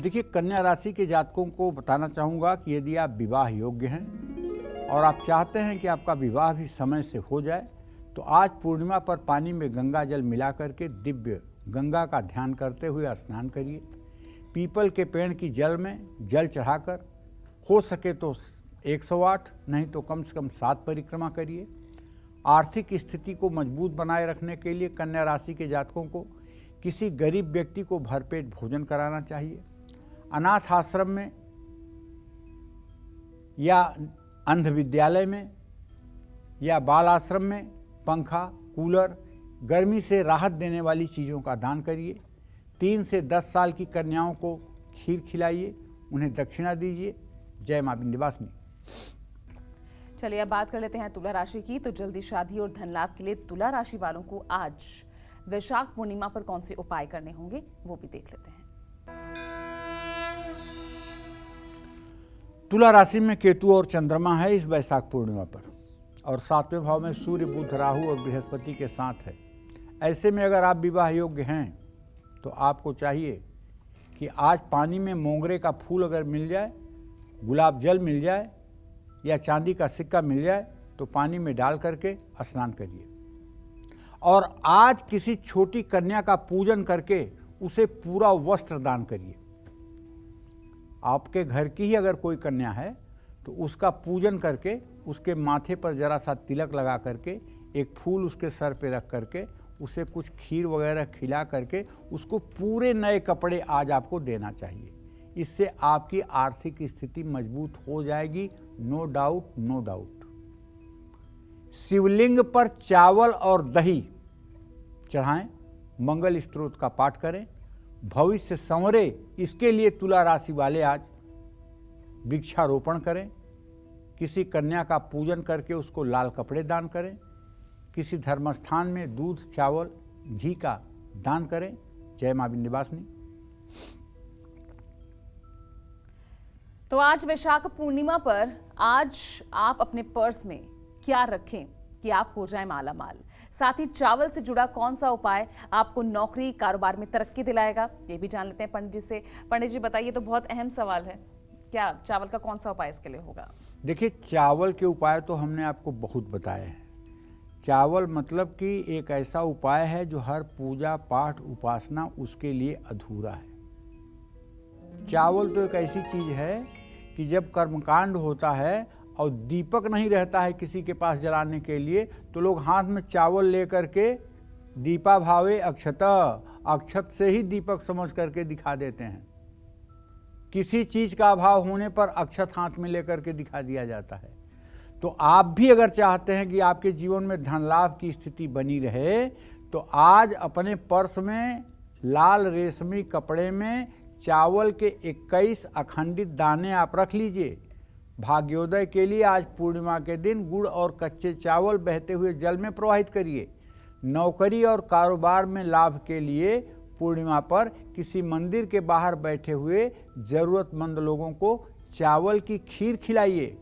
देखिए, कन्या राशि के जातकों को बताना चाहूँगा कि यदि आप विवाह योग्य हैं और आप चाहते हैं कि आपका विवाह भी समय से हो जाए, तो आज पूर्णिमा पर पानी में गंगा जल मिला करके दिव्य गंगा का ध्यान करते हुए स्नान करिए। पीपल के पेड़ की जल में जल चढ़ाकर हो सके तो 108 नहीं तो कम से कम 7 परिक्रमा करिए। आर्थिक स्थिति को मजबूत बनाए रखने के लिए कन्या राशि के जातकों को किसी गरीब व्यक्ति को भरपेट भोजन कराना चाहिए। अनाथ आश्रम में या अंध विद्यालय में या बाल आश्रम में पंखा, कूलर, गर्मी से राहत देने वाली चीज़ों का दान करिए। 3 से 10 साल की कन्याओं को खीर खिलाइए, उन्हें दक्षिणा दीजिए। जय मां विंध्यवासिनी। चलिए अब बात कर लेते हैं तुला राशि की। तो जल्दी शादी और धन लाभ के लिए तुला राशि वालों को आज वैशाख पूर्णिमा पर कौन से उपाय करने होंगे, वो भी देख लेते हैं। तुला राशि में केतु और चंद्रमा है इस वैशाख पूर्णिमा पर, और 7वें भाव में सूर्य, बुध, राहु और बृहस्पति के साथ है। ऐसे में अगर आप विवाह योग्य हैं तो आपको चाहिए कि आज पानी में मोंगरे का फूल अगर मिल जाए, गुलाब जल मिल जाए या चांदी का सिक्का मिल जाए तो पानी में डाल करके स्नान करिए। और आज किसी छोटी कन्या का पूजन करके उसे पूरा वस्त्र दान करिए। आपके घर की ही अगर कोई कन्या है तो उसका पूजन करके उसके माथे पर जरा सा तिलक लगा करके एक फूल उसके सर पे रख करके उसे कुछ खीर वगैरह खिला करके उसको पूरे नए कपड़े आज आपको देना चाहिए। इससे आपकी आर्थिक स्थिति मजबूत हो जाएगी, नो डाउट, नो डाउट। शिवलिंग पर चावल और दही चढ़ाएं, मंगल स्तोत्र का पाठ करें, भविष्य संवरे, इसके लिए तुला राशि वाले आज वृक्षारोपण करें, किसी कन्या का पूजन करके उसको लाल कपड़े दान करें, किसी धर्मस्थान में दूध, चावल, घी का दान करें। जय मां विंध्यवासिनी। तो आज वैशाख पूर्णिमा पर आज आप अपने पर्स में क्या रखें कि आप हो जाएं माला माल। साथ ही चावल से जुड़ा कौन सा उपाय आपको नौकरी कारोबार में तरक्की दिलाएगा, ये भी जान लेते हैं पंडित जी से। पंडित जी बताइए, तो बहुत अहम सवाल है, क्या चावल का कौन सा उपाय इसके लिए होगा? देखिए, चावल के उपाय तो हमने आपको बहुत बताए हैं। चावल मतलब कि एक ऐसा उपाय है जो हर पूजा पाठ उपासना उसके लिए अधूरा है। चावल तो एक ऐसी चीज है कि जब कर्मकांड होता है और दीपक नहीं रहता है किसी के पास जलाने के लिए, तो लोग हाथ में चावल लेकर के दीपा भावे अक्षत, अक्षत से ही दीपक समझ करके दिखा देते हैं। किसी चीज का अभाव होने पर अक्षत हाथ में लेकर के दिखा दिया जाता है। तो आप भी अगर चाहते हैं कि आपके जीवन में धन लाभ की स्थिति बनी रहे, तो आज अपने पर्स में लाल रेशमी कपड़े में चावल के 21 अखंडित दाने आप रख लीजिए। भाग्योदय के लिए आज पूर्णिमा के दिन गुड़ और कच्चे चावल बहते हुए जल में प्रवाहित करिए। नौकरी और कारोबार में लाभ के लिए पूर्णिमा पर किसी मंदिर के बाहर बैठे हुए जरूरतमंद लोगों को चावल की खीर खिलाइए।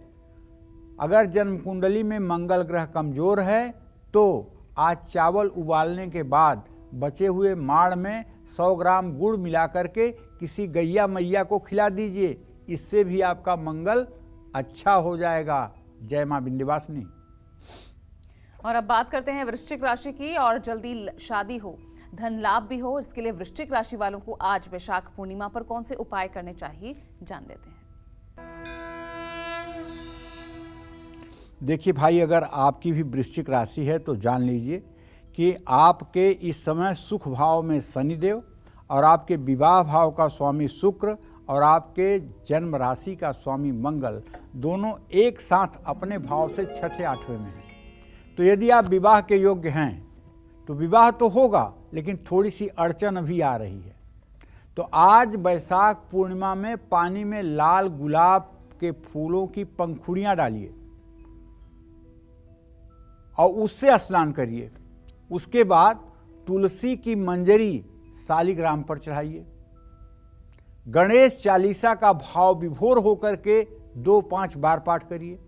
अगर जन्म कुंडली में मंगल ग्रह कमजोर है तो आज चावल उबालने के बाद बचे हुए माड़ में 100 ग्राम गुड़ मिला करके किसी गैया मैया को खिला दीजिए। इससे भी आपका मंगल अच्छा हो जाएगा। जय मां विंध्यवासिनी। और अब बात करते हैं वृश्चिक राशि की। और जल्दी शादी हो, धन लाभ भी हो, इसके लिए वृश्चिक राशि वालों को आज वैशाख पूर्णिमा पर कौन से उपाय करने चाहिए, जान लेते हैं। देखिए भाई, अगर आपकी भी वृश्चिक राशि है तो जान लीजिए कि आपके इस समय सुख भाव में शनिदेव और आपके विवाह भाव का स्वामी शुक्र और आपके जन्म राशि का स्वामी मंगल दोनों एक साथ अपने भाव से 6ठे 8वें में हैं। तो यदि आप विवाह के योग्य हैं तो विवाह तो होगा, लेकिन थोड़ी सी अड़चन अभी आ रही है। तो आज वैशाख पूर्णिमा में पानी में लाल गुलाब के फूलों की पंखुड़ियां डालिए और उससे स्नान करिए। उसके बाद तुलसी की मंजरी शालिग्राम पर चढ़ाइए। गणेश चालीसा का भाव विभोर होकर के 2-5 बार पाठ करिए।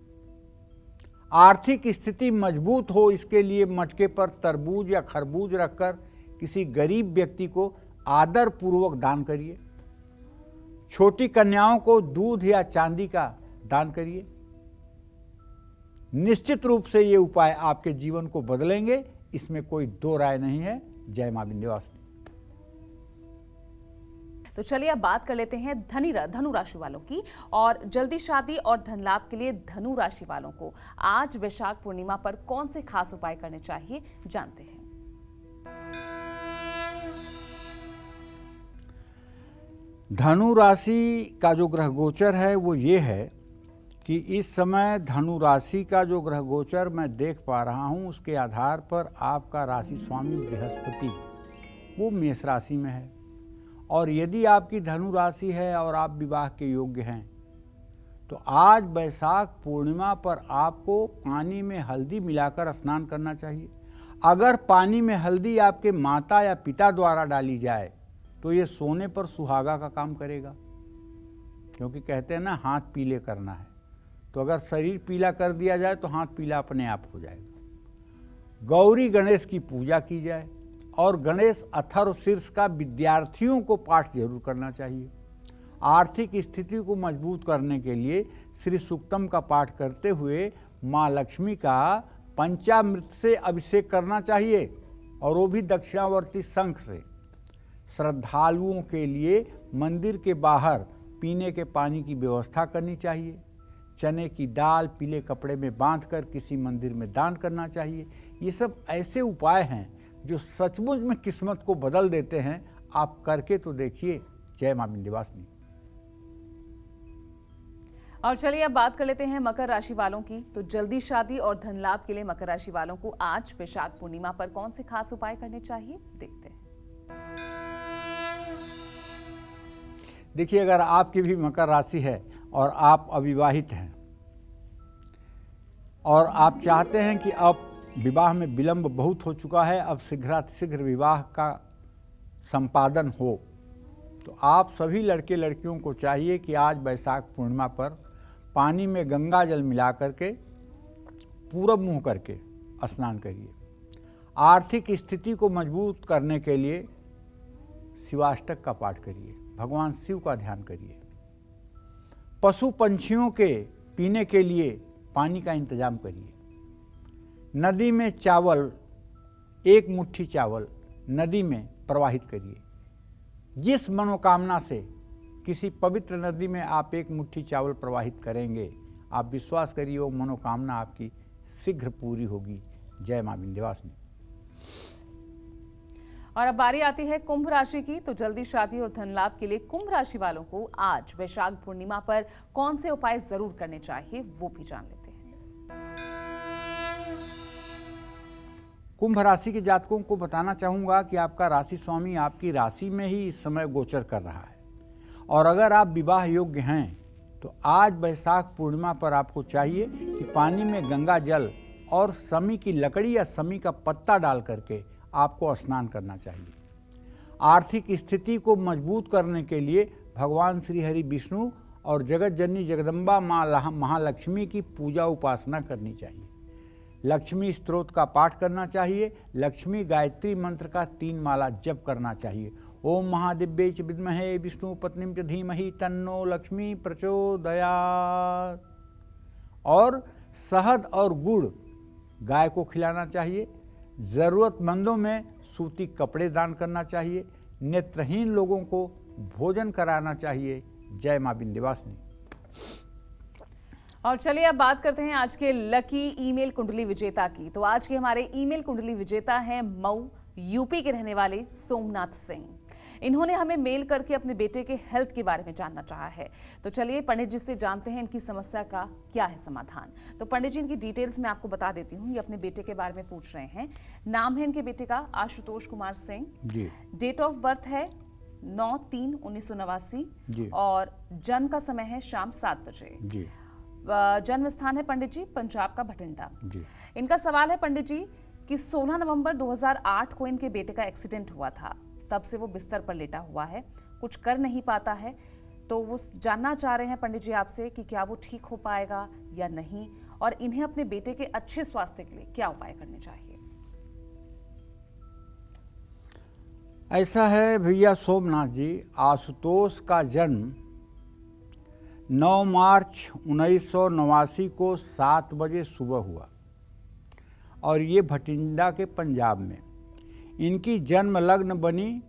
आर्थिक स्थिति मजबूत हो, इसके लिए मटके पर तरबूज या खरबूज रखकर किसी गरीब व्यक्ति को आदर पूर्वक दान करिए। छोटी कन्याओं को दूध या चांदी का दान करिए। निश्चित रूप से ये उपाय आपके जीवन को बदलेंगे, इसमें कोई दो राय नहीं है। जय मां विंध्यवासिनी। तो चलिए अब बात कर लेते हैं धनु राशि वालों की। और जल्दी शादी और धन लाभ के लिए धनु राशि वालों को आज वैशाख पूर्णिमा पर कौन से खास उपाय करने चाहिए, जानते हैं। धनु राशि का जो ग्रह गोचर है वो ये है कि इस समय धनु राशि का जो ग्रह गोचर मैं देख पा रहा हूँ, उसके आधार पर आपका राशि स्वामी बृहस्पति वो मेष राशि में है। और यदि आपकी धनु राशि है और आप विवाह के योग्य हैं तो आज वैशाख पूर्णिमा पर आपको पानी में हल्दी मिलाकर स्नान करना चाहिए। अगर पानी में हल्दी आपके माता या पिता द्वारा डाली जाए तो ये सोने पर सुहागा का काम करेगा, क्योंकि कहते हैं ना हाथ पीले करना है। तो अगर शरीर पीला कर दिया जाए तो हाथ पीला अपने आप हो जाएगा। गौरी गणेश की पूजा की जाए और गणेश अथर्व शीर्ष का विद्यार्थियों को पाठ जरूर करना चाहिए। आर्थिक स्थिति को मजबूत करने के लिए श्री सूक्तम का पाठ करते हुए माँ लक्ष्मी का पंचामृत से अभिषेक करना चाहिए, और वो भी दक्षिणावर्ती शंख से। श्रद्धालुओं के लिए मंदिर के बाहर पीने के पानी की व्यवस्था करनी चाहिए। चने की दाल पीले कपड़े में बांधकर किसी मंदिर में दान करना चाहिए। ये सब ऐसे उपाय हैं जो सचमुच में किस्मत को बदल देते हैं। आप करके तो देखिए। जय मां विंध्यवासिनी। और चलिए अब बात कर लेते हैं मकर राशि वालों की। तो जल्दी शादी और धन लाभ के लिए मकर राशि वालों को आज वैशाख पूर्णिमा पर कौन से खास उपाय करने चाहिए, देखते हैं। देखिए, अगर आपकी भी मकर राशि है और आप अविवाहित हैं और आप चाहते हैं कि अब विवाह में विलंब बहुत हो चुका है, अब शीघ्र विवाह का संपादन हो, तो आप सभी लड़के लड़कियों को चाहिए कि आज वैशाख पूर्णिमा पर पानी में गंगा जल मिला करके पूरब मुंह करके स्नान करिए। आर्थिक स्थिति को मजबूत करने के लिए शिवाष्टक का पाठ करिए, भगवान शिव का ध्यान करिए। पशु पंछियों के पीने के लिए पानी का इंतजाम करिए। नदी में चावल, एक मुट्ठी चावल नदी में प्रवाहित करिए। जिस मनोकामना से किसी पवित्र नदी में आप एक मुट्ठी चावल प्रवाहित करेंगे, आप विश्वास करिए वो मनोकामना आपकी शीघ्र पूरी होगी। जय मां विंध्यवासिनी। और अब बारी आती है कुंभ राशि की। तो जल्दी शादी और धन लाभ के लिए कुंभ राशि वालों को आज वैशाख पूर्णिमा पर कौन से उपाय जरूर करने चाहिए, वो भी जान लेते हैं। कुंभ राशि के जातकों को बताना चाहूंगा कि आपका राशि स्वामी आपकी राशि में ही इस समय गोचर कर रहा है, और अगर आप विवाह योग्य हैं तो आज वैशाख पूर्णिमा पर आपको चाहिए कि पानी में गंगा जल और समी की लकड़ी या समी का पत्ता डाल करके आपको स्नान करना चाहिए। आर्थिक स्थिति को मजबूत करने के लिए भगवान श्री हरि विष्णु और जगत जननी जगदम्बा माँ महालक्ष्मी की पूजा उपासना करनी चाहिए। लक्ष्मी स्तोत्र का पाठ करना चाहिए। लक्ष्मी गायत्री मंत्र का 3 माला जप करना चाहिए। ओम महादिव्यै च विद्महे विष्णु पत्नीं च धीमहि तन्नो लक्ष्मी प्रचोदयात्। और शहद और गुड़ गाय को खिलाना चाहिए। ज़रूरतमंदों में सूती कपड़े दान करना चाहिए। नेत्रहीन लोगों को भोजन कराना चाहिए। जय मां विंध्यवासिनी। और चलिए अब बात करते हैं आज के लकी ईमेल कुंडली विजेता की। तो आज के हमारे ईमेल कुंडली विजेता हैं मऊ यूपी के रहने वाले सोमनाथ सिंह। इन्होंने हमें मेल करके अपने बेटे के हेल्थ के बारे में जानना चाहा है। तो चलिए पंडित जी से जानते हैं इनकी समस्या का क्या है समाधान। तो पंडित जी इनकी डिटेल्स मैं आपको बता देती हूँ। ये अपने बेटे के बारे में पूछ रहे हैं। नाम है इनके बेटे का Ashutosh Kumar Singh ji. Date of birth है 9/3/1989 जी। और जन्म का समय है शाम 7 बजे जी। जन्म स्थान है पंडित जी पंजाब का भटिंडा जी। इनका सवाल है पंडित जी कि 16 नवंबर 2008 को इनके बेटे का एक्सीडेंट हुआ था। तब से वो बिस्तर पर लेटा हुआ है, कुछ कर नहीं पाता है। तो वो जानना चाह रहे हैं पंडित जी आपसे कि क्या वो ठीक हो पाएगा या नहीं, और इन्हें अपने बेटे के अच्छे स्वास्थ्य के लिए क्या उपाय करने चाहिए। ऐसा है भैया सोमनाथ जी, आशुतोष का जन्म 9 मार्च 1989 को 7 बजे सुबह हुआ, और ये भटिंडा के पंजाब में। इनकी जन्म लग्न बनी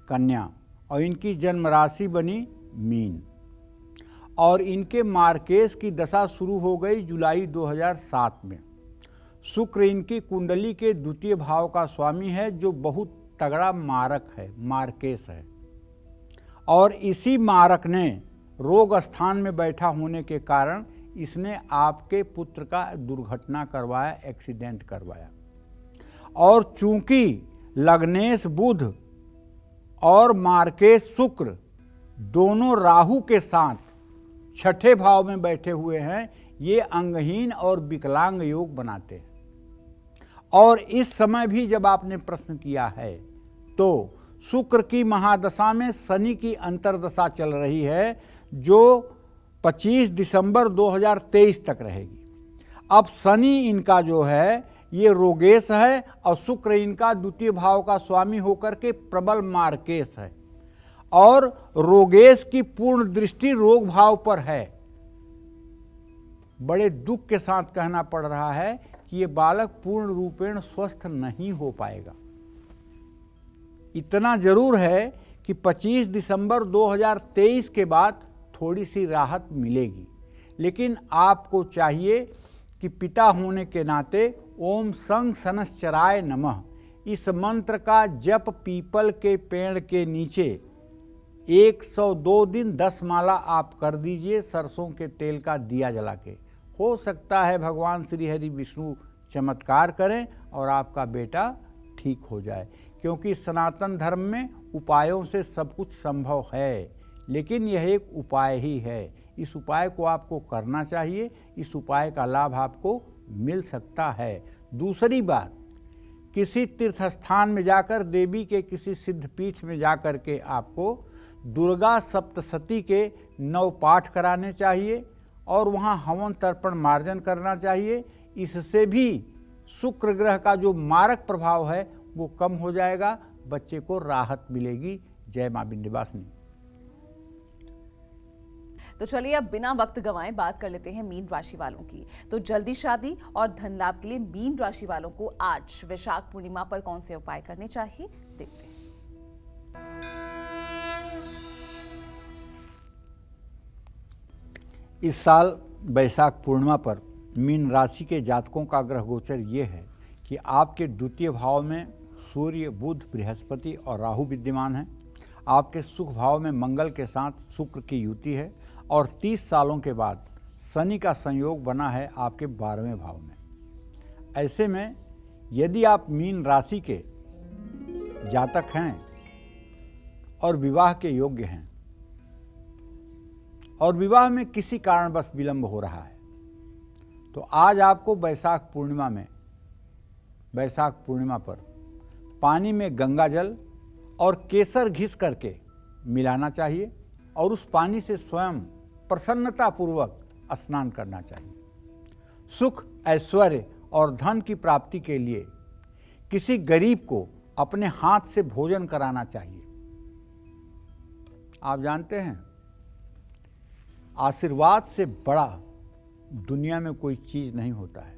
कन्या और इनकी जन्म राशि बनी मीन, और इनके मार्केश की दशा शुरू हो गई जुलाई 2007 में। शुक्र इनकी कुंडली के द्वितीय भाव का स्वामी है, जो बहुत तगड़ा मारक है, मार्केश है। और इसी मारक ने रोग स्थान में बैठा होने के कारण इसने आपके पुत्र का दुर्घटना करवाया, एक्सीडेंट करवाया। और चूंकि लग्नेश बुध और मार्केश शुक्र दोनों राहु के साथ छठे भाव में बैठे हुए हैं, ये अंगहीन और विकलांग योग बनाते हैं। और इस समय भी जब आपने प्रश्न किया है तो शुक्र की महादशा में शनि की अंतर्दशा चल रही है, जो 25 दिसंबर 2023 तक रहेगी। अब शनि इनका जो है ये रोगेश है, और शुक्र इनका द्वितीय भाव का स्वामी होकर के प्रबल मार्केश है, और रोगेश की पूर्ण दृष्टि रोग भाव पर है। बड़े दुख के साथ कहना पड़ रहा है कि ये बालक पूर्ण रूपेण स्वस्थ नहीं हो पाएगा। इतना जरूर है कि 25 दिसंबर 2023 के बाद थोड़ी सी राहत मिलेगी, लेकिन आपको चाहिए कि पिता होने के नाते ओम संग सनश्चराय नमः इस मंत्र का जप पीपल के पेड़ के नीचे 102 दिन 10 माला आप कर दीजिए, सरसों के तेल का दिया जला के। हो सकता है भगवान श्री हरि विष्णु चमत्कार करें और आपका बेटा ठीक हो जाए, क्योंकि सनातन धर्म में उपायों से सब कुछ संभव है, लेकिन यह एक उपाय ही है। इस उपाय को आपको करना चाहिए, इस उपाय का लाभ आपको मिल सकता है। दूसरी बात, किसी तीर्थ स्थान में जाकर, देवी के किसी सिद्ध पीठ में जाकर के आपको दुर्गा सप्तशती के 9 पाठ कराने चाहिए और वहाँ हवन तर्पण मार्जन करना चाहिए। इससे भी शुक्र ग्रह का जो मारक प्रभाव है वो कम हो जाएगा, बच्चे को राहत मिलेगी। जय मां विंध्यवासिनी। तो चलिए अब बिना वक्त गंवाए बात कर लेते हैं मीन राशि वालों की। तो जल्दी शादी और धन लाभ के लिए मीन राशि वालों को आज वैशाख पूर्णिमा पर कौन से उपाय करने चाहिए, देखते हैं। इस साल वैशाख पूर्णिमा पर मीन राशि के जातकों का ग्रह गोचर ये है कि आपके द्वितीय भाव में सूर्य, बुध, बृहस्पति और राहु विद्यमान हैं। आपके सुख भाव में मंगल के साथ शुक्र की युति है और 30 सालों के बाद शनि का संयोग बना है आपके 12वें भाव में। ऐसे में यदि आप मीन राशि के जातक हैं और विवाह के योग्य हैं और विवाह में किसी कारणवश विलंब हो रहा है, तो आज आपको वैशाख पूर्णिमा पर पानी में गंगा जल और केसर घिस करके मिलाना चाहिए और उस पानी से स्वयं प्रसन्नतापूर्वक स्नान करना चाहिए। सुख, ऐश्वर्य और धन की प्राप्ति के लिए किसी गरीब को अपने हाथ से भोजन कराना चाहिए। आप जानते हैं, आशीर्वाद से बड़ा दुनिया में कोई चीज नहीं होता है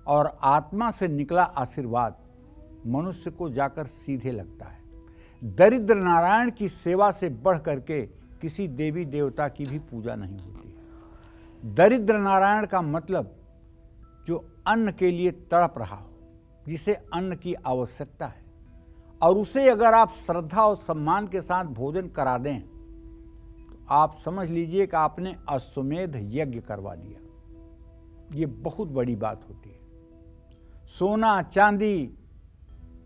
और आत्मा से निकला आशीर्वाद मनुष्य को जाकर सीधे लगता है। दरिद्र नारायण की सेवा से बढ़ करके किसी देवी देवता की भी पूजा नहीं होती है। दरिद्र नारायण का मतलब जो अन्न के लिए तड़प रहा हो, जिसे अन्न की आवश्यकता है, और उसे अगर आप श्रद्धा और सम्मान के साथ भोजन करा दें तो आप समझ लीजिए कि आपने अश्वमेध यज्ञ करवा दिया। ये बहुत बड़ी बात होती है। सोना, चांदी,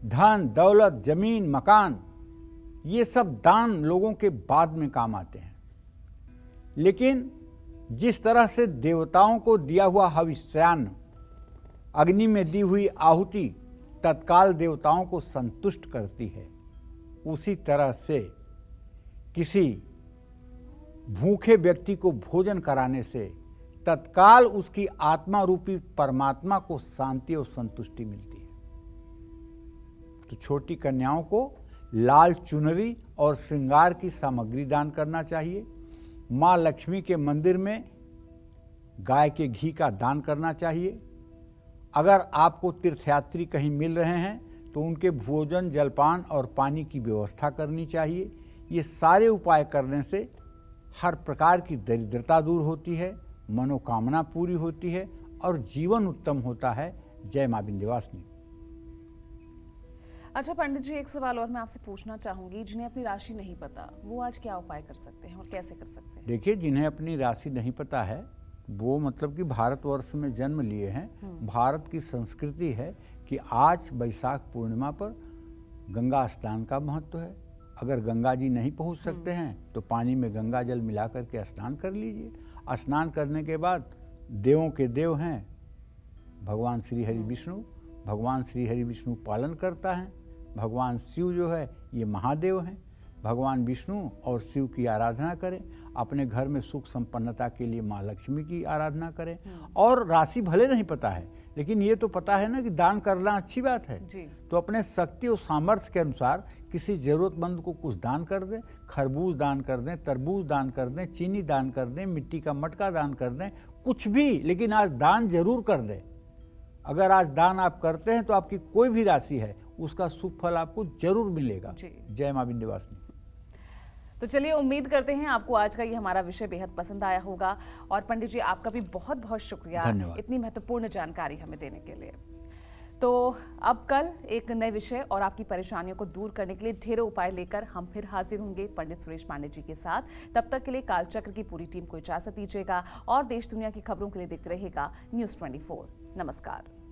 धन, दौलत, जमीन, मकान, ये सब दान लोगों के बाद में काम आते हैं, लेकिन जिस तरह से देवताओं को दिया हुआ हविष्यान्न, अग्नि में दी हुई आहुति तत्काल देवताओं को संतुष्ट करती है, उसी तरह से किसी भूखे व्यक्ति को भोजन कराने से तत्काल उसकी आत्मा रूपी परमात्मा को शांति और संतुष्टि मिलती है। तो छोटी कन्याओं को लाल चुनरी और श्रृंगार की सामग्री दान करना चाहिए। माँ लक्ष्मी के मंदिर में गाय के घी का दान करना चाहिए। अगर आपको तीर्थयात्री कहीं मिल रहे हैं तो उनके भोजन, जलपान और पानी की व्यवस्था करनी चाहिए। ये सारे उपाय करने से हर प्रकार की दरिद्रता दूर होती है, मनोकामना पूरी होती है और जीवन उत्तम होता है। जय मां विंध्यवासिनी। अच्छा पंडित जी, एक सवाल और मैं आपसे पूछना चाहूंगी, जिन्हें अपनी राशि नहीं पता वो आज क्या उपाय कर सकते हैं और कैसे कर सकते हैं? देखिए, जिन्हें अपनी राशि नहीं पता है वो मतलब कि भारतवर्ष में जन्म लिए हैं। भारत की संस्कृति है कि आज वैशाख पूर्णिमा पर गंगा स्नान का महत्व है। अगर गंगा जी नहीं पहुंच सकते हैं तो पानी में गंगा जल मिला करके स्नान कर लीजिए। स्नान करने के बाद देवों के देव हैं भगवान श्री हरि विष्णु। भगवान श्री हरि विष्णु पालन करता है। भगवान शिव जो है ये महादेव हैं। भगवान विष्णु और शिव की आराधना करें। अपने घर में सुख संपन्नता के लिए माँ लक्ष्मी की आराधना करें। और राशि भले नहीं पता है, लेकिन ये तो पता है ना कि दान करना अच्छी बात है। जी। तो अपने शक्ति और सामर्थ्य के अनुसार किसी ज़रूरतमंद को कुछ दान कर दें, खरबूज दान कर दें, तरबूज दान कर दें, चीनी दान कर दें, मिट्टी का मटका दान कर दें, कुछ भी, लेकिन आज दान जरूर कर दें। अगर आज दान आप करते हैं तो आपकी कोई भी राशि है उसका शुभ फल आपको जरूर मिलेगा। जय मां विंध्यवासिनी। तो चलिए, उम्मीद करते हैं आपको आज का ये हमारा विषय बेहद पसंद आया होगा। और पंडित जी, आपका भी बहुत बहुत शुक्रिया इतनी महत्वपूर्ण जानकारी हमें देने के लिए। तो अब कल एक नए विषय और आपकी परेशानियों को दूर करने के लिए ढेरों उपाय लेकर हम फिर हाजिर होंगे पंडित सुरेश पांडे जी के साथ। तब तक के लिए कालचक्र की पूरी टीम को इजाजत दीजिएगा और देश दुनिया की खबरों के लिए देखते रहिएगा News 24। नमस्कार।